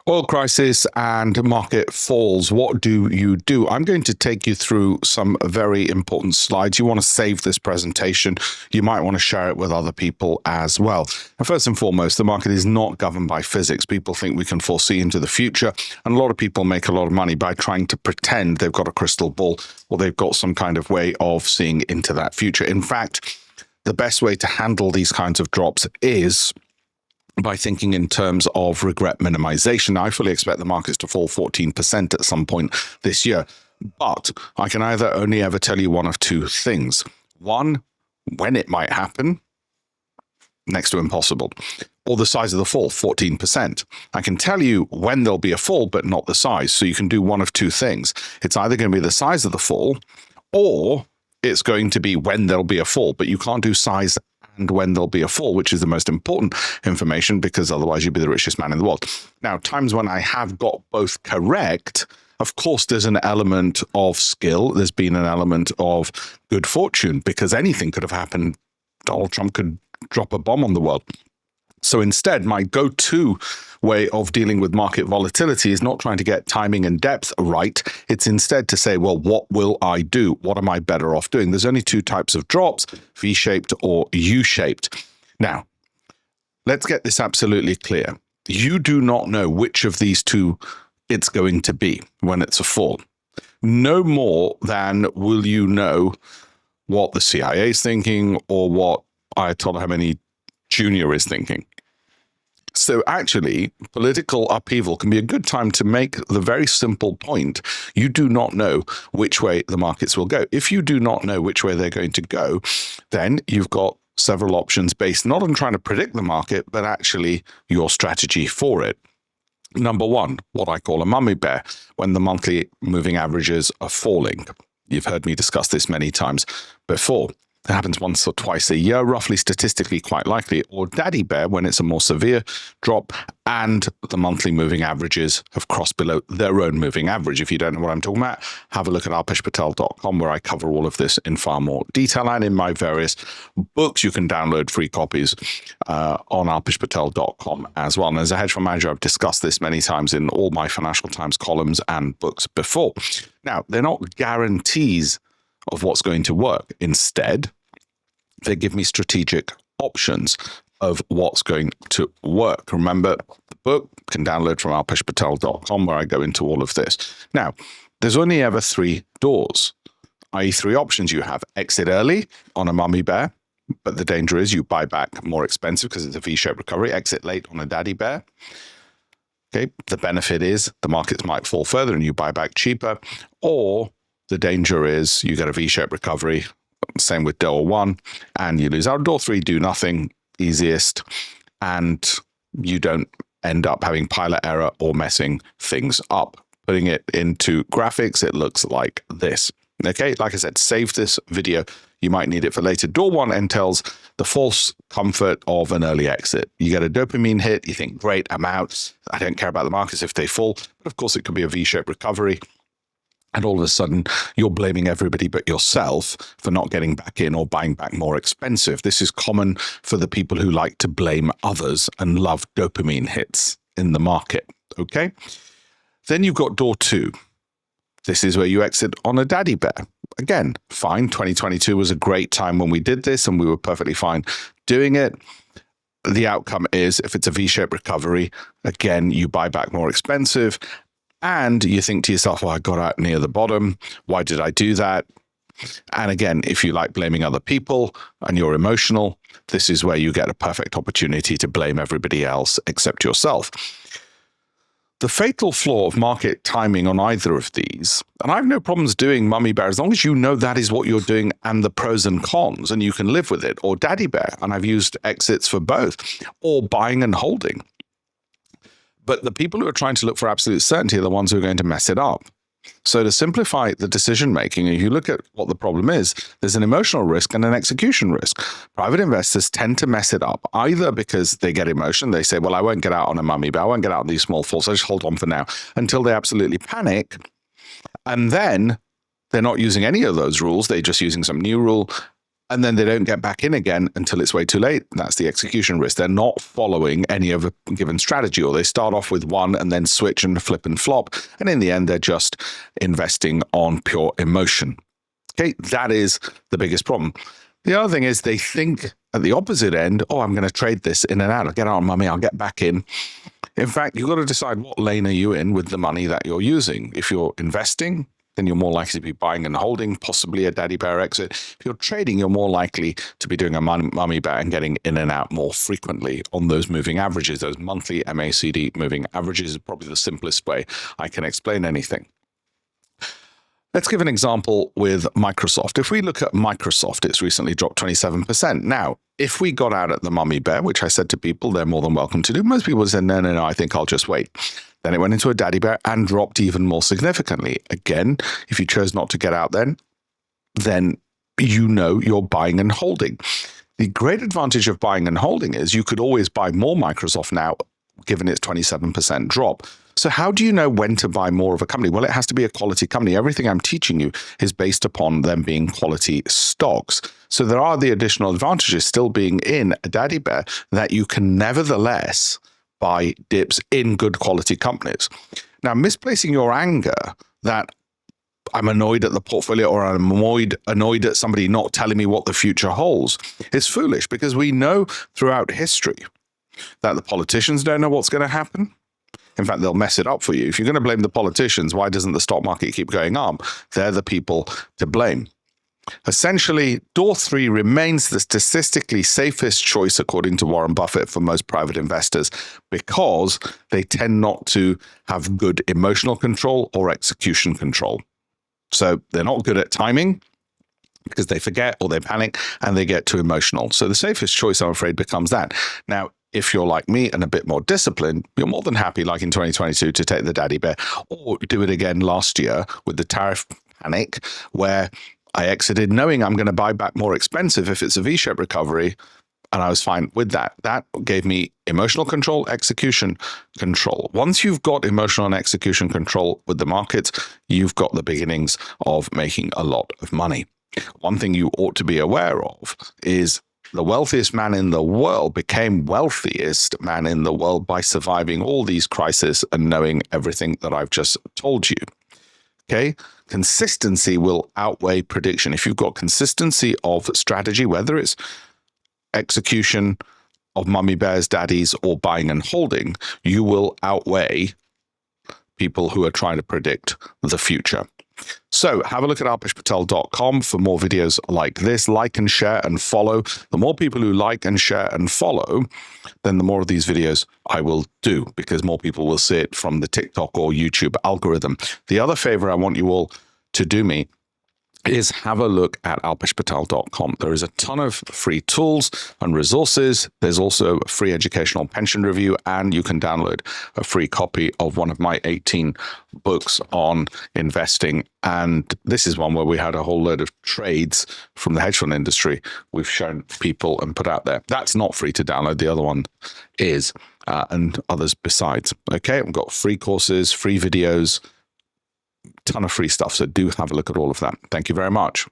Oil crisis and market falls. What do you do? I'm going to take you through some very important slides. You want to save this presentation. You might want to share it with other people as well. And first and foremost, the market is not governed by physics. People think we can foresee into the future. And a lot of people make a lot of money by trying to pretend they've got a crystal ball or they've got some kind of way of seeing into that future. In fact, the best way to handle these kinds of drops is by thinking in terms of regret minimization. I fully expect the markets to fall 14% at some point this year, but I can either only ever tell you one of two things. One, when it might happen, next to impossible, or the size of the fall, 14%. I can tell you when there'll be a fall, but not the size. So you can do one of two things. It's either going to be the size of the fall, or it's going to be when there'll be a fall, but you can't do size and when there'll be a fall, which is the most important information, because otherwise you'd be the richest man in the world. Now, times when I have got both correct, of course, there's an element of skill. There's been an element of good fortune, because anything could have happened. Donald Trump could drop a bomb on the world. So instead, my go-to way of dealing with market volatility is not trying to get timing and depth right. It's instead to say, well, what will I do? What am I better off doing? There's only two types of drops, V-shaped or U-shaped. Now, let's get this absolutely clear. You do not know which of these two it's going to be when it's a fall. No more than will you know what the CIA is thinking or what Ayatollah Khamenei Jr. is thinking. So actually, political upheaval can be a good time to make the very simple point. You do not know which way the markets will go. If you do not know which way they're going to go, then you've got several options based not on trying to predict the market, but actually your strategy for it. Number one, what I call a mummy bear, when the monthly moving averages are falling. You've heard me discuss this many times before. It happens once or twice a year, roughly statistically quite likely, or daddy bear when it's a more severe drop and the monthly moving averages have crossed below their own moving average. If you don't know what I'm talking about, have a look at alpeshpatel.com, where I cover all of this in far more detail, and in my various books. You can download free copies on alpeshpatel.com as well. And as a hedge fund manager, I've discussed this many times in all my Financial Times columns and books before. Now, they're not guarantees of what's going to work. Instead, they give me strategic options of what's going to work. Remember, the book can download from alpeshpatel.com, where I go into all of this. Now, there's only ever three doors, i.e. three options you have. Exit early on a mummy bear, but the danger is you buy back more expensive because it's a V-shaped recovery. Exit late on a daddy bear. Okay, the benefit is the markets might fall further and you buy back cheaper, or the danger is you get a V-shaped recovery, same with door one, and you lose out. Door three, do nothing, easiest, and you don't end up having pilot error or messing things up. Putting it into graphics, it looks like this. Okay, like I said, save this video. You might need it for later. Door one entails the false comfort of an early exit. You get a dopamine hit, you think, great, I'm out. I don't care about the markets if they fall. But of course, it could be a V-shaped recovery. And all of a sudden, you're blaming everybody but yourself for not getting back in or buying back more expensive. This is common for the people who like to blame others and love dopamine hits in the market. Okay? Then you've got door two. This is where you exit on a daddy bear. Again, fine. 2022 was a great time when we did this, and we were perfectly fine doing it. The outcome is, if it's a V-shaped recovery, again, you buy back more expensive. And you think to yourself, well, I got out near the bottom. Why did I do that? And again, if you like blaming other people and you're emotional, this is where you get a perfect opportunity to blame everybody else except yourself. The fatal flaw of market timing on either of these, and I have no problems doing mummy bear as long as you know that is what you're doing and the pros and cons, and you can live with it, or daddy bear, and I've used exits for both, or buying and holding. But the people who are trying to look for absolute certainty are the ones who are going to mess it up. So to simplify the decision making, if you look at what the problem is, there's an emotional risk and an execution risk. Private investors tend to mess it up, either because they get emotion. They say, well, I won't get out on a mummy bear. I won't get out on these small falls. I just hold on for now, until they absolutely panic. And then they're not using any of those rules. They're just using some new rule. and then they don't get back in again until it's way too late. That's the execution risk. They're not following any of a given strategy, or they start off with one and then switch and flip and flop. And in the end, they're just investing on pure emotion. Okay, that is the biggest problem. The other thing is they think at the opposite end, oh, I'm going to trade this in and out. I'll get out money. I'll get back in. In fact, you've got to decide what lane are you in with the money that you're using. If you're investing, then you're more likely to be buying and holding, possibly a daddy bear exit. If you're trading, you're more likely to be doing a mummy bear and getting in and out more frequently on those moving averages. Those monthly MACD moving averages is probably the simplest way I can explain anything. Let's give an example with Microsoft. If we look at Microsoft, it's recently dropped 27%. Now, if we got out at the mummy bear, which I said to people, they're more than welcome to do. Most people said, no, I think I'll just wait. Then it went into a daddy bear and dropped even more significantly. Again, if you chose not to get out then you know you're buying and holding. The great advantage of buying and holding is you could always buy more Microsoft now, given its 27% drop. So how do you know when to buy more of a company? Well, it has to be a quality company. Everything I'm teaching you is based upon them being quality stocks. So there are the additional advantages still being in a daddy bear that you can nevertheless buy dips in good quality companies. Now, misplacing your anger that I'm annoyed at the portfolio or I'm annoyed at somebody not telling me what the future holds is foolish, because we know throughout history that the politicians don't know what's going to happen. In fact, they'll mess it up for you. If you're going to blame the politicians, why doesn't the stock market keep going up? They're the people to blame. Essentially, door 3 remains the statistically safest choice, according to Warren Buffett, for most private investors, because they tend not to have good emotional control or execution control. So they're not good at timing because they forget or they panic and they get too emotional. So the safest choice, I'm afraid, becomes that. Now, if you're like me and a bit more disciplined, you're more than happy, like in 2022, to take the daddy bear, or do it again last year with the tariff panic, where I exited knowing I'm going to buy back more expensive if it's a V-shaped recovery, and I was fine with that. That gave me emotional control, execution control. Once you've got emotional and execution control with the markets, you've got the beginnings of making a lot of money. One thing you ought to be aware of is the wealthiest man in the world became wealthiest man in the world by surviving all these crises and knowing everything that I've just told you. Okay? Consistency will outweigh prediction. If you've got consistency of strategy, whether it's execution of mummy bears, daddies, or buying and holding, you will outweigh people who are trying to predict the future. So have a look at alpeshpatel.com for more videos like this. Like and share and follow. The more people who like and share and follow, then the more of these videos I will do, because more people will see it from the TikTok or YouTube algorithm. The other favor I want you all to do me is have a look at alpeshpatel.com. There is a ton of free tools and resources. There's also a free educational pension review, and you can download a free copy of one of my 18 books on investing. And this is one where we had a whole load of trades from the hedge fund industry we've shown people and put out there. That's not free to download. The other one is, and others besides. Okay, we've got free courses, free videos, ton of free stuff. So do have a look at all of that. Thank you very much.